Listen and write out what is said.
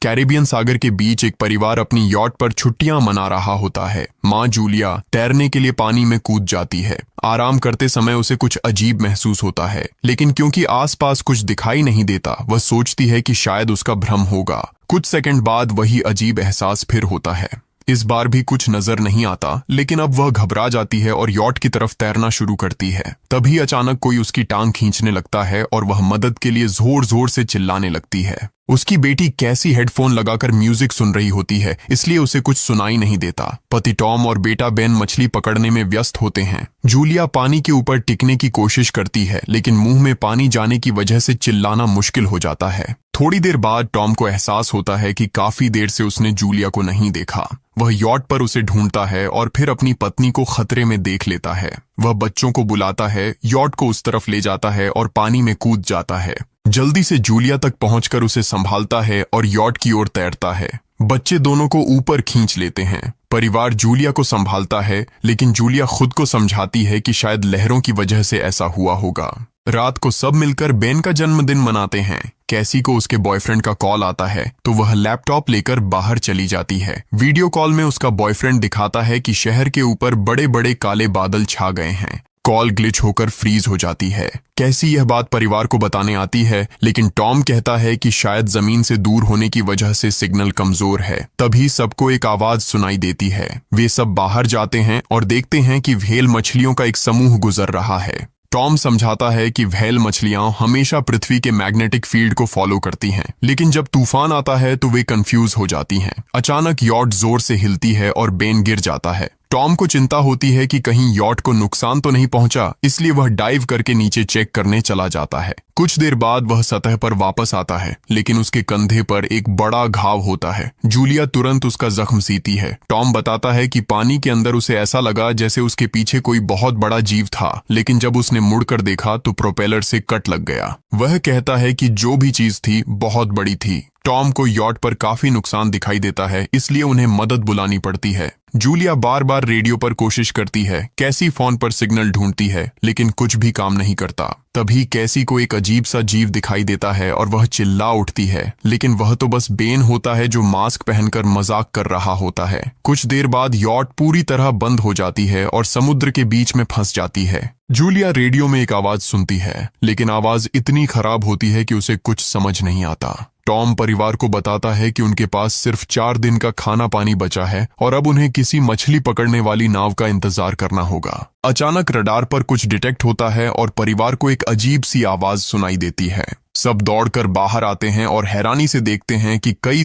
Caribbean सागर के बीच एक परिवार अपनी यॉट पर छुट्टियां मना रहा होता है। माँ जूलिया तैरने के लिए पानी में कूद जाती है। आराम करते समय उसे कुछ अजीब महसूस होता है, लेकिन क्योंकि आसपास कुछ दिखाई नहीं देता, वह सोचती है कि शायद उसका भ्रम होगा। कुछ सेकंड बाद वही अजीब एहसास फिर होता है। इस बार भी कुछ नजर नहीं आता, लेकिन अब वह घबरा जाती है और यॉट की तरफ तैरना शुरू करती है। तभी अचानक कोई उसकी टांग खींचने लगता है और वह मदद के लिए जोर जोर से चिल्लाने लगती है। उसकी बेटी कैसी हेडफोन लगाकर म्यूजिक सुन रही होती है, इसलिए उसे कुछ सुनाई नहीं देता। पति टॉम और बेटा बेन मछली पकड़ने में व्यस्त होते हैं। जूलिया पानी के ऊपर टिकने की कोशिश करती है, लेकिन मुंह में पानी जाने की वजह से चिल्लाना मुश्किल हो जाता है। थोड़ी देर बाद टॉम को एहसास होता है कि काफी देर से उसने जूलिया को नहीं देखा। वह यॉट पर उसे ढूंढता है और फिर अपनी पत्नी को खतरे में देख लेता है। वह बच्चों को बुलाता है, यॉट को उस तरफ ले जाता है और पानी में कूद जाता है। जल्दी से जूलिया तक पहुंचकर उसे संभालता है और यॉट की ओर तैरता है। बच्चे दोनों को ऊपर खींच लेते हैं। परिवार जूलिया को संभालता है, लेकिन जूलिया खुद को समझाती है कि शायद लहरों की वजह से ऐसा हुआ होगा। रात को सब मिलकर बेन का जन्मदिन मनाते हैं। कैसी को उसके बॉयफ्रेंड का कॉल आता है, तो वह लैपटॉप लेकर बाहर चली जाती है। वीडियो कॉल में उसका बॉयफ्रेंड दिखाता है कि शहर के ऊपर बड़े बड़े काले बादल छा गए हैं। कॉल ग्लिच होकर फ्रीज हो जाती है। कैसी यह बात परिवार को बताने आती है, लेकिन टॉम कहता है कि शायद जमीन से दूर होने की वजह से सिग्नल कमजोर है। तभी सबको एक आवाज सुनाई देती है। वे सब बाहर जाते हैं और देखते हैं कि व्हेल मछलियों का एक समूह गुजर रहा है। टॉम समझाता है कि व्हेल मछलियां हमेशा पृथ्वी के मैग्नेटिक फील्ड को फॉलो करती हैं, लेकिन जब तूफान आता है तो वे कंफ्यूज हो जाती हैं। अचानक यॉट जोर से हिलती है और बेन गिर जाता है। टॉम को चिंता होती है कि कहीं यॉट को नुकसान तो नहीं पहुंचा, इसलिए वह डाइव करके नीचे चेक करने चला जाता है। कुछ देर बाद वह सतह पर वापस आता है, लेकिन उसके कंधे पर एक बड़ा घाव होता है। जूलिया तुरंत उसका जख्म सीती है। टॉम बताता है कि पानी के अंदर उसे ऐसा लगा जैसे उसके पीछे कोई बहुत बड़ा जीव था, लेकिन जब उसने मुड़कर देखा तो प्रोपेलर से कट लग गया। वह कहता है कि जो भी चीज थी बहुत बड़ी थी। टॉम को यॉट पर काफी नुकसान दिखाई देता है, इसलिए उन्हें मदद बुलानी पड़ती है। जूलिया बार बार रेडियो पर कोशिश करती है। कैसी फोन पर सिग्नल ढूंढती है, लेकिन कुछ भी काम नहीं करता। तभी कैसी को एक अजीब सा जीव दिखाई देता है और वह चिल्ला उठती है, लेकिन वह तो बस बेन होता है जो मास्क पहनकर मजाक कर रहा होता है। कुछ देर बाद यॉट पूरी तरह बंद हो जाती है और समुद्र के बीच में फंस जाती है। जूलिया रेडियो में एक आवाज सुनती है, लेकिन आवाज इतनी खराब होती है कि उसे कुछ समझ नहीं आता। टॉम परिवार को बताता है कि उनके पास सिर्फ 4 दिन का खाना पानी बचा है और अब उन्हें किसी मछली पकड़ने वाली नाव का इंतजार करना होगा। अचानक रडार पर कुछ डिटेक्ट होता है और परिवार को एक अजीब सी आवाज सुनाई देती है। सब दौड़कर बाहर आते हैं और हैरानी से देखते हैं कि कई